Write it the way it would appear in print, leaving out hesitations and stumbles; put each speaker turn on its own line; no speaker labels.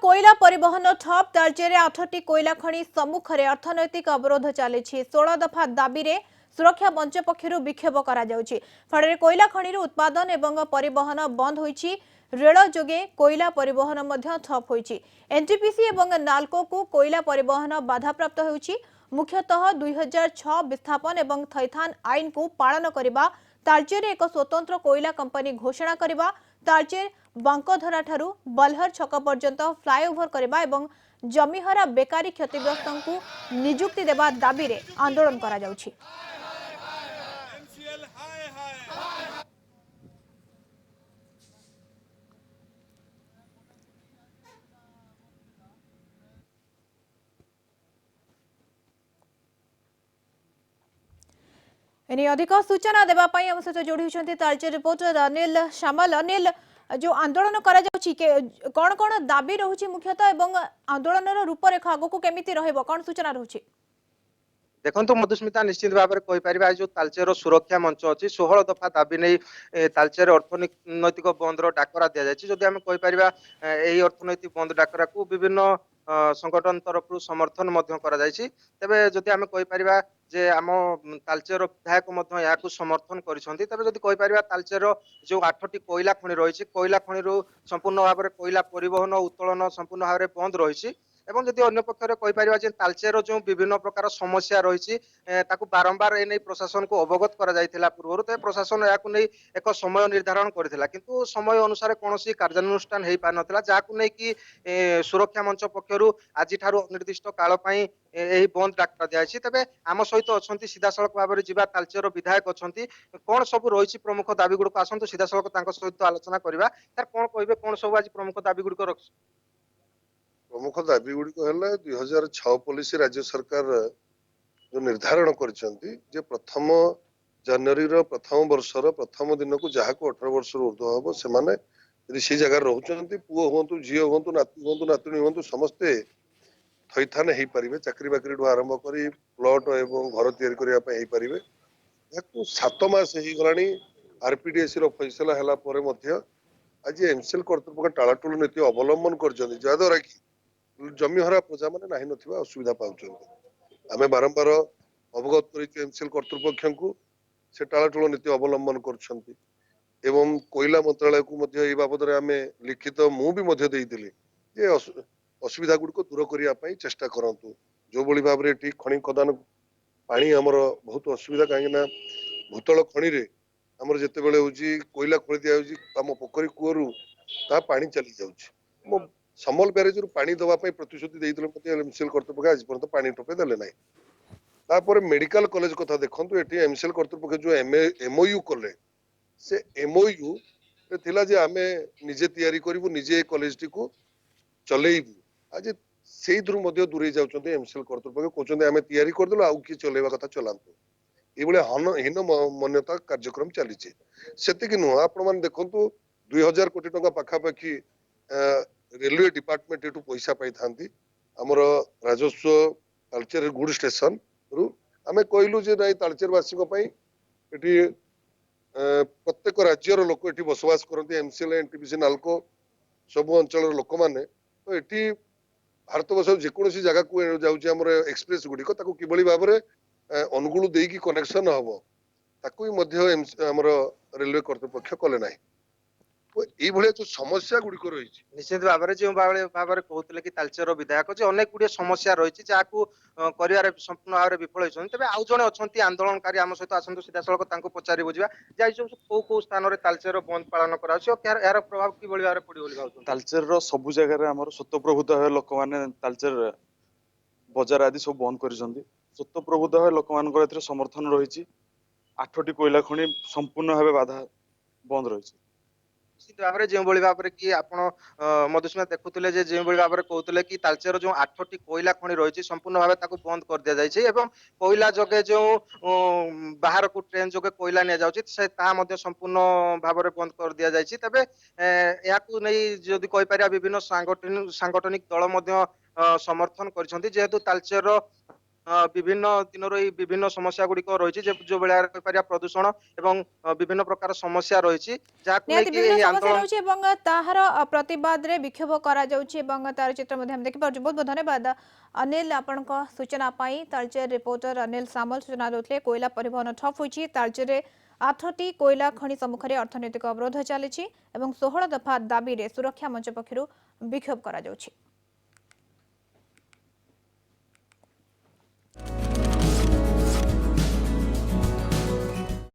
कोयला परिवहन ठप तालचेरे 8टी कोयला खनि सम्मुखें अर्थनैतिक अवरोध चली 16 दफा दाबी रे सुरक्षा मंच पक्षर विक्षोभ फल कोयला खनि उत्पादन एवं परिवहन बंद होईछि। रेल जोगे कोयला परिवहन मध्य ठप होईछि। एनटीपीसी एवं नाल्को को कोयला परिवहन बाधाप्राप्त होईछि। मुख्यतः 2006 विस्थापन एवं थैथान आईन को पालन करबा, तालचेर एक स्वतंत्र कोयला कंपनी घोषणा करबा, तालचेर बांकधरा ठारू बलहर छक पर्यंत फ्लाईओवर करबा एवं जमीहरा बेकारी क्षतिग्रस्त को निजुक्ति देबा दाबी रे आंदोलन करा जाउछि। एने अधिक सूचना देबा पई हम सहित जोड़ी होछन्ती तालचेर रिपोर्टर अनिल श्यामल। अनिल, जो आंदोलन करा जाउछि के कोन कोन दाबी रहुछि मुख्यतः एवं आंदोलन रूपरेखा आगो केमिति रहइबो कोन सूचना रहुछि?
देखो मधुस्मिता, निश्चित भाव में कहीपर जो तालचेर सुरक्षा मंच अच्छी 16 दफा दाबी नहीं तालचेर अर्थनैतिक बंद डाकरा दि जाए। जदि आम कहीपर यही अर्थनैतिक बंद डाकरा को विभिन्न संगठन तरफ समर्थन तेबे जदि आम कहीपर जे आम तालचेर विधायक को समर्थन करिसेंती। तेबे जदि कहीपर तालचेर जो 8टी कोयला खनि रही कोयला खनि संपूर्ण भाव में कोयला परिवहन उत्तोलन संपूर्ण भाव में बंद रही। एवं जदि अन्य पक्ष कहीपर तालचेर जो विभिन्न प्रकार समस्या रही बारंबार एने प्रशासन को अवगत करा पूर्व तो प्रशासन या एक समय निर्धारण करथिला, किंतु समय अनुसार कौन कार्यानुष्ठान हो पार नाला, जहां नहीं सुरक्षा मंच पक्षर आज अनिर्दिष्ट काल यही बंद डाकरा दिखाई। तेज आम सहित अच्छा सीधा सड़क भाव में जीवा तालचेर विधायक अच्छा कौन सब रही प्रमुख दाबी गुड़क आसतु सीधा सड़क सहित आलोचना करवा। तार कौन कहे कौन सब आज प्रमुख दाबी गुड़िक रखी?
प्रमुख दाबी गुड़िक है 2006 पॉलिसी राज्य सरकार जो निर्धारण कर प्रथम जनवरी प्रथम वर्षर प्रथम दिन को जहाँ को 18 वर्ष ऊर्ध्व हम से जगह रोचे पुओ हूँ झी हूँ नाती हूँ नातुणी हूँ समस्ते थैथान हो पारे चाकरी बाकरी आरंभ कर प्लट एवं घर या 7 मास हो गला। आरपीडीएस फैसला है आज एमसीएल कर्तृपक्ष टालाटुल नीति अवलंबन कर जहाद्वारा कि जमीहरा प्रजा मैंने ना ना असुविधा पाँच आम बारंबार अवगत कर कर्तृपक्ष को से टालाटुल नीति अवलंबन कर कोयला मंत्रालय को बाबद आम लिखित मुझे असुविधा गुड़िक दूर करने चेष्टा करूँ। जो भाई भाव में खनि खदान पानी आमर बहुत असुविधा कहीं भूतल खनि आमर जिते बड़े हूँ कोयला खोली दिया पोखरी कूअरु ता पानी चली जाऊँ। समल ब्यारेज पानी दवाई प्रतिश्रुति एमसीएल कर्तृपक्ष आज पर्यंत पानी टोपे देले ना। तापर मेडिकल कॉलेज कथा देखो ये एमसीएल कर्तृपक्ष जो एमओयू कले से एमओयू थिला जे आमे निजे तैयारी करिवु निजे कॉलेज टी को चलेइबु। आज से दूरे जाउछन्ते एमसीएल कर्तृपक्ष कहते आमे तैयारी करदेलु आउ कि चलेबा कथा चलांतु। हीन मान्यता कार्यक्रम चली से नुह आपण मैंने देखु 2000 कोटी टंका पाखापाखि रेलवे डिपार्टमेंट एटू पैसा पाई था आमर राजस्व तालचेर गुड स्टेशन रु आम कहलु जे नहीं तालचेरवासी प्रत्येक राज्यर लोक ये बसवास करते एमसीएल एनटीपीसी नाल्को सब अंचल लोक मैंने तो ये भारत वर्ष जेकोसी जगह को जाऊँ एक्सप्रेस गुड़िक कि भाव में अनुगुल देकी कनेक्शन हम ताकू आमर रेलवे कर्तृपक्ष कले ना। ये जो समस्या गुड़िक रही
निश्चित भाव में जो भाव में कहते कि तालचेर विधायक जो अनेक गुड़े समस्या रही जहाँ कर संपूर्ण भाव में विफल होती। तेज आउ जड़े अच्छा आंदोलनकारी आम सहित आसतु सीधा सड़क पचारि बुझा कौ स्थान में तालचेर बंद पालन कर प्रभाव कि भाव में पड़ो?
तालचेर सबु जगह आम स्वतःप्रभुत लोक मैंने तालचेर बजार आदि सब बंद कर स्वतःप्रभुत लोक मान समर्थन रही 8टी कोयला खनि संपूर्ण भाव बाधा बंद रही।
निश्चित भाव में जो भाव में कि आप मधुस्मिता देखुले जो भाव में कहते कि तालचेर जो 8टी कोयला खनि रही संपूर्ण भाव में बंद कर दि जाए कोयला जगे जो बाहर को ट्रेन जगे कोयला नि जाऊँगी संपूर्ण भाव में बंद कर दि जाए। तेज नहीं जदि कहीपर विभिन्न सांगठनिक दल समर्थन कर जेहेतु तालचेर ବିଭିନ୍ନ ଦିନର ଏଇ ବିଭିନ୍ନ ସମସ୍ୟା ଗୁଡିକ ରହିଛି जो बेला କହିପାରିବା ପ୍ରଦୂଷଣ ଏବଂ ବିଭିନ୍ନ ପ୍ରକାର ସମସ୍ୟା ରହିଛି ଯାହାକୁ
ନିହାତି
ନେଇକି
ବିଭିନ୍ନ
ଏହି
ସମସ୍ୟା
ଆନ୍ଦୋଳନ
ରହୁଛି ଏବଂ ତାହାର ପ୍ରତିବାଦରେ ବିକ୍ଷୋଭ କରାଯାଉଛି ଏବଂ ତାର ଚିତ୍ର ମଧ୍ୟ ଆମେ ଦେଖିପାରୁଛୁ। ବହୁତ ବହୁତ ଧନ୍ୟବାଦ ଅନିଲ ଆପଣଙ୍କ ସୂଚନା ପାଇଁ। ତାଳଚେର ରିପୋର୍ଟର ଅନିଲ ସାମଲ ସୂଚନା ଦେଉଥିଲେ କୋଇଲା ପରିବହନ ଠପ୍ ହୋଇଛି। ତାଳଚେରରେ 8ଟି କୋଇଲା ଖଣି ସମ୍ମୁଖରେ ଅର୍ଥନୈତିକ ଅବରୋଧ ଚାଲିଛି ଏବଂ 16 ଦଫା ଦାବିରେ ସୁରକ୍ଷା ମଞ୍ଚ ପକ୍ଷରୁ ବିକ୍ଷୋଭ କରାଯାଉଛି।